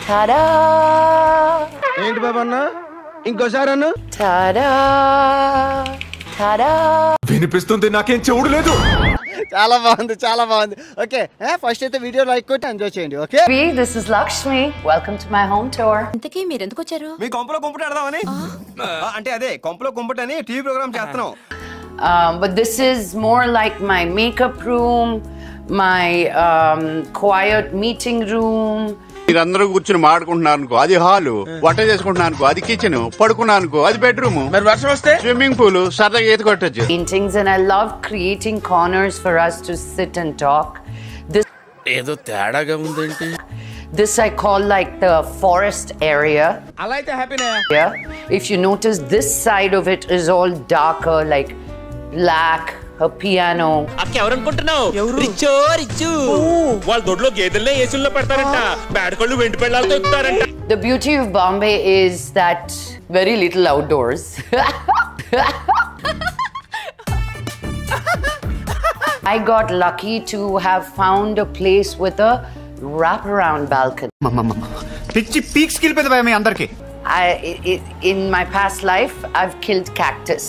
Ta-da! ఏంటి బాబన్న ఇంకోసారి అన్న Ta-da! Ta-da! వినిపిస్తుంది నాకేం చెవుడు లేదు చాలా బాగుంది ఓకే ఫస్ట్ అయితే వీడియో లైక్ కొట్టి ఎంజాయ్ చేయండి okay This is Lakshmi. Welcome to my home tour. ఇంతకీ మీరు ఎందుకు వచ్చారు? మీ కొంపలో కుంపటి ఆడదామని అంటే అదే కొంపలో కుంపటి అని టీవీ ప్రోగ్రామ్ చేస్తున్నాం But this is more like my makeup room, my quiet meeting room. మీరందరూ కూర్చుని మాట్లాడుకుంటున్నారు అనుకో అది హాలు, వంట చేసుకుంటున్నాను అనుకో అది కిచెన్, పడుకున్నాను అనుకో అది బెడ్రూమ్, మరి వర్షం వస్తే స్విమ్మింగ్ పూల్, సరదాగా ఈత కొట్టచ్చు. Paintings, and I love creating corners for us to sit and talk. ఏదో తేడాగా ఉందేంటి? This I call like the forest area. అలా అయితే హ్యాపీనే. Yeah. If you notice, this side of it is all darker, like black. A piano. అక్క ఎవరు అనుకుంటున్నావు? రిచ్చు వాళ్ళ దొడ్లో గేదెల్నే ఏసుల్లో పెడతారంట, బేడకళ్ళు వెండి పెళ్ళాలతో ఎక్కుతారంట. The beauty of Bombay is that very little outdoors. I got lucky to have found a place with a wraparound balcony. పిచ్చి peaks కిలిపోయింది భయ మీ అందరికి. In my past life, I've killed cactus.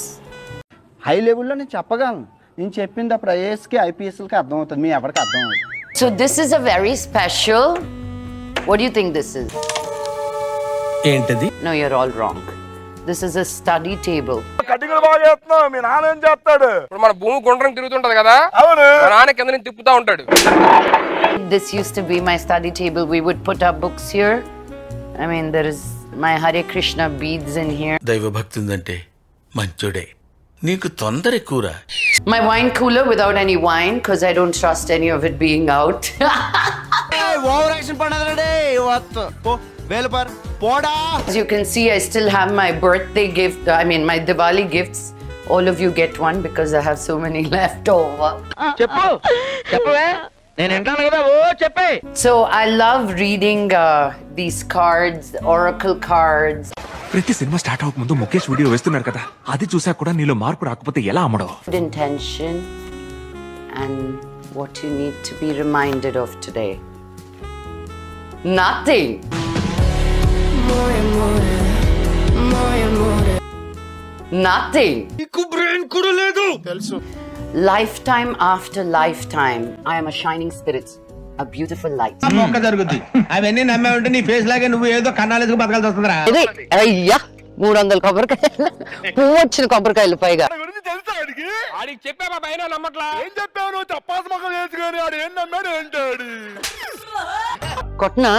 High లెవెల్లో నేను చెప్పగలను, నేను చెప్పింది అప్పుడు ఐఏఎస్కి ఐపీఎస్కి అర్థం అవుతుంది, మీ ఎవరికి అర్థం అవుతుంది. So this is a very special. What do you think this is? ఏంటది? No, you're all wrong. This is a study table. కటింగ్లు బాగా చేస్తున్నావు, మీ నాన్న ఏం చేస్తాడు? ఇప్పుడు మన భూమి గుండ్రం తిరుగుతుంటది కదా, అవును, మా నాన్న కింద నుంచి తిప్పుతా ఉంటాడు. This used to be my study table. We would put our books here. I mean, there is my Hare Krishna beads in here. దైవ భక్తి ఉందంటే మంచోడే, నీకు తొందర ఎక్కువరా. My wine cooler without any wine because I don't trust any of it being out. Over action పడదండి వేలుపర్ పోడా. As you can see, I still have my birthday gift. I mean, my Diwali gifts. All of you get one because I have so many left over. చెప్పవే నేను వింటాను కదా, ఓ చెప్పే. So I love reading these cards, oracle cards. ప్రతి cinema start అవ్వక ముందు Mukesh video వేస్తున్నారు కదా, అది చూసా కూడా నీలో మార్పు రాకపోతే ఎలా అమ్మడో? Intention and what you need to be reminded of today. Nothing. Nothing. Lifetime after lifetime, I am a shining spirit, a beautiful light. మొక్క జరుగుద్ది అవన్నీ నమ్మే ఉంటే నీ ఫేస్ లాగే నువ్వు ఏదో కన్నాలేసుకు బతకాల్సి వస్తుందిరా. అయ్యా 300 కొబ్బరికాయలు, పువ్వు వచ్చిన కొబ్బరికాయలు పైగా. ఆడికి చెప్పావా పైన నమ్మట్లా? ఏం చెప్పావు నువ్వు? చప్పాస్ మొక్క చేసుకొని ఆడు ఏం నమ్మాడు అంటాడు. కొట్నా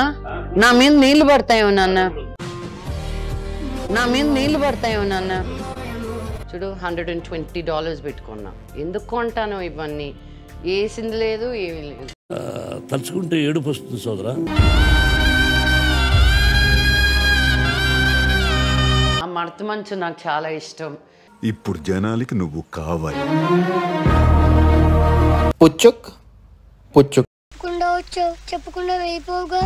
నా మీద నీళ్లు పడతాయో నాన్న, నా మీద నీళ్లు పడతాయో నాన్న. చూడు, $120 పెట్టుకున్నా. ఎందుకు కొంటాను ఇవన్నీ? వేసింది లేదు, ఏమీ లేదు. తలుచుకుంటే ఏడుపు వస్తుంది సోదరా. ఆ మడత మంచు నాకు చాలా ఇష్టం. ఇప్పుడు జనాలకి నువ్వు కావాలి. పుచ్చుక్ పుచ్చుక్ చెప్పకుండా వెళ్ళిపోగా